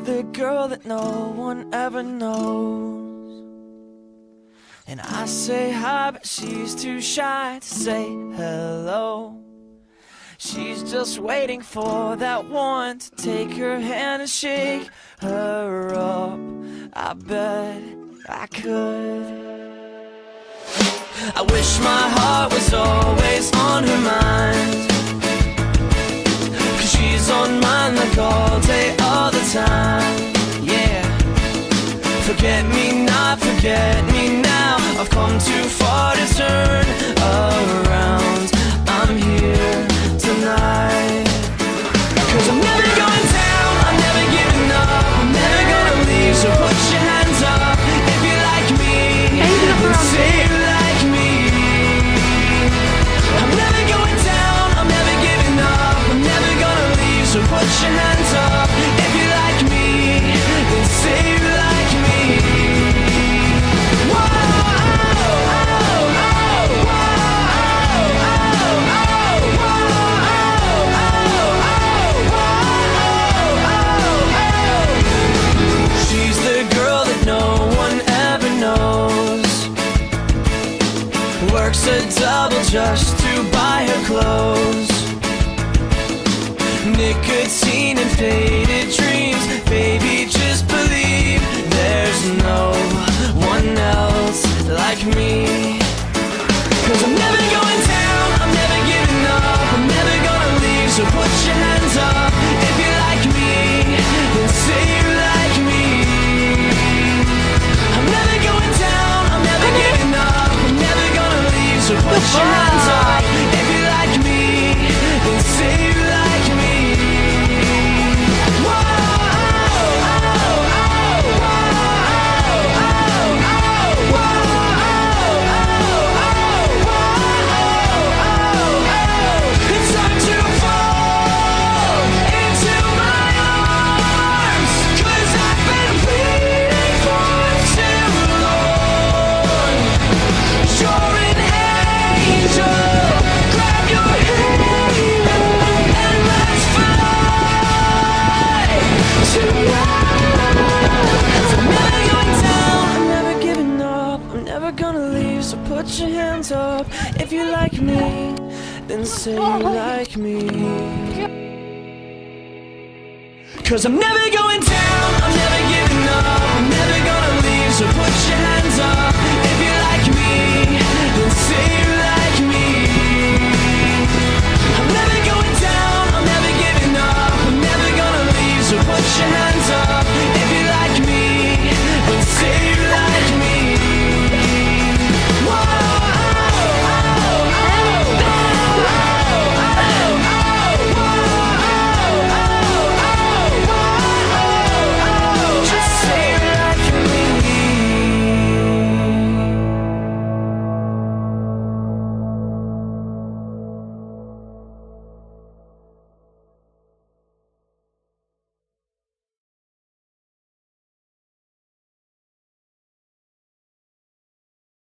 the girl that no one ever knows. And I say hi, but she's too shy to say hello. She's just waiting for that one to take her hand and shake her up. I bet I could. I wish my heart was always on her mind, 'cause she's on mine like all day, all the time. Yeah. Forget me not, forget me now. I've come too far to turn around. I'm here tonight, 'cause I'm never going down, I'm never giving up, I'm never gonna leave. So put your hands up if you like me, and say you like me. I'm never going down, I'm never giving up, I'm never gonna leave. So put your hands up if you like me, and say you like me. She's the girl that no one ever knows, works a double just to buy her clothes. Nicotine and faded dreams, baby, just believe there's no one else like me. 'Cause I'm never going down, I'm never giving up, I'm never gonna leave. So put your hands up if you like me, and say you like me. I'm never going down, I'm never giving up, I'm never gonna leave. So put your hands up if you like me, and say you like me. Put your hands up if you like me, then say you like me. 'Cause I'm never going down, I'm never giving up, I'm never gonna leave. So put your hands up